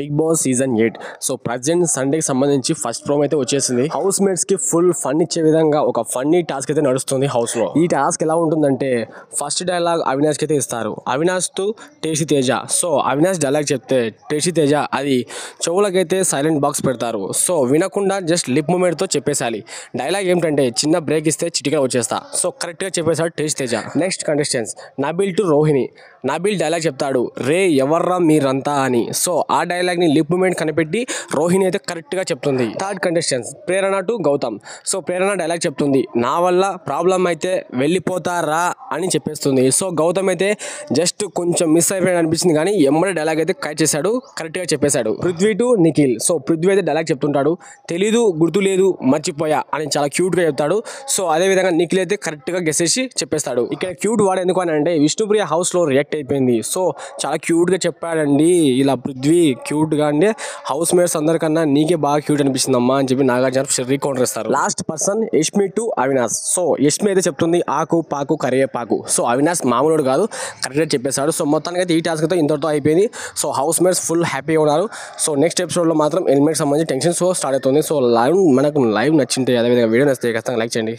Big Boss season 8. So present సండేకి సంబంధించి first promo అయితే వచ్చేసింది. హౌస్ మేట్స్ కి ఫుల్ ఫన్ ఇచ్చే విధంగా ఒక ఫన్నీ టాస్క్ అయితే నడుస్తుంది హౌస్ లో. ఈ టాస్క్ ఎలా ఉంటుందంటే ఫస్ట్ డైలాగ్ అవినాష్ కి అయితే ఇస్తారు. Avinash to Tasty Teja. So Avinash dialogue చెప్తే టేషి తేజ అది చెవులకైతే సైలెంట్ బాక్స్ పెడతారు. సో వినకుండా జస్ట్ లిప్ మూమెంట్ తో చెప్పేసాలి. డైలాగ్ ఏమిటంటే చిన్న బ్రేక్ ఇస్తే చిటికగా వచ్చేస్తా. సో కరెక్ట్ గా చెప్పేశాడు Tasty Teja. Next contestants Nabeel to Rohini. Nabeel dialogue చెప్తాడు, రే ఎవర్రా మీరంతా అని. సో ఆ డైలాగ్ ని లిప్ మూమెంట్ కనిపెట్టి రోహిణి అయితే కరెక్ట్ గా చెప్తుంది. Third contestants Prerana to Gautam. So Prerana dialogue చెప్తుంది, నా వల్ల ప్రాబ్లం అయితే వెళ్ళిపోతారా అని చెప్పేస్తుంది. సో గౌతమ్ అయితే జస్ట్ కొంచెం మిస్ అయిపోయాడు అనిపించింది కానీ ఎమ్మడే డైలాగ్ అయితే కట్ చేశాడు, కరెక్ట్ గా చెప్పేశాడు. పృథ్వీ టు నిఖిల్. సో పృథ్వీ అయితే డైలాగ్ చెప్తుంటాడు, తెలీదు గుర్తు లేదు మర్చిపోయా అని చాలా క్యూట్ గా చెప్తాడు. సో అదే విధంగా నిఖిల్ అయితే కరెక్ట్ గా గెస్ చేసి చెప్పేస్తాడు. ఇక్కడ క్యూట్ వాడు ఎందుకు అని అంటే విష్ణుప్రియ హౌస్ లో రియాక్ట్ అయిపోయింది. సో చాలా క్యూట్ గా చెప్పాడండి ఇలా పృథ్వీ క్యూట్ గా అంటే హౌస్ మేట్స్ అందరికన్నా నీకే బాగా క్యూట్ అనిపిస్తుంది అమ్మా అని చెప్పి నాగార్జున రీకౌంటర్ ఇస్తారు. Last person Yashmi to Avinash. So Yashmi అయితే చెప్తుంది ఆకు పాకు కరివేపాకు. సో అవినాష్ మామూలుడు కాదు, కరెక్ట్ గా చెప్పేశాడు. సో మొత్తానికి అయితే ఈ టాస్క్ తో ఇంతటితో అయిపోయింది. సో హౌస్ మేట్స్ ఫుల్ హ్యాపీగా ఉన్నారు. సో నెక్స్ట్ ఎపిసోడ్ లో మాత్రం ఎలిమెంట్ సంబంధించి టెన్షన్ సో స్టార్ట్ అవుతుంది. సో మనకు లైవ్ నచ్చింటే అదేవిధంగా వీడియో నచ్చితే ఖచ్చితంగా లైక్ చేయండి.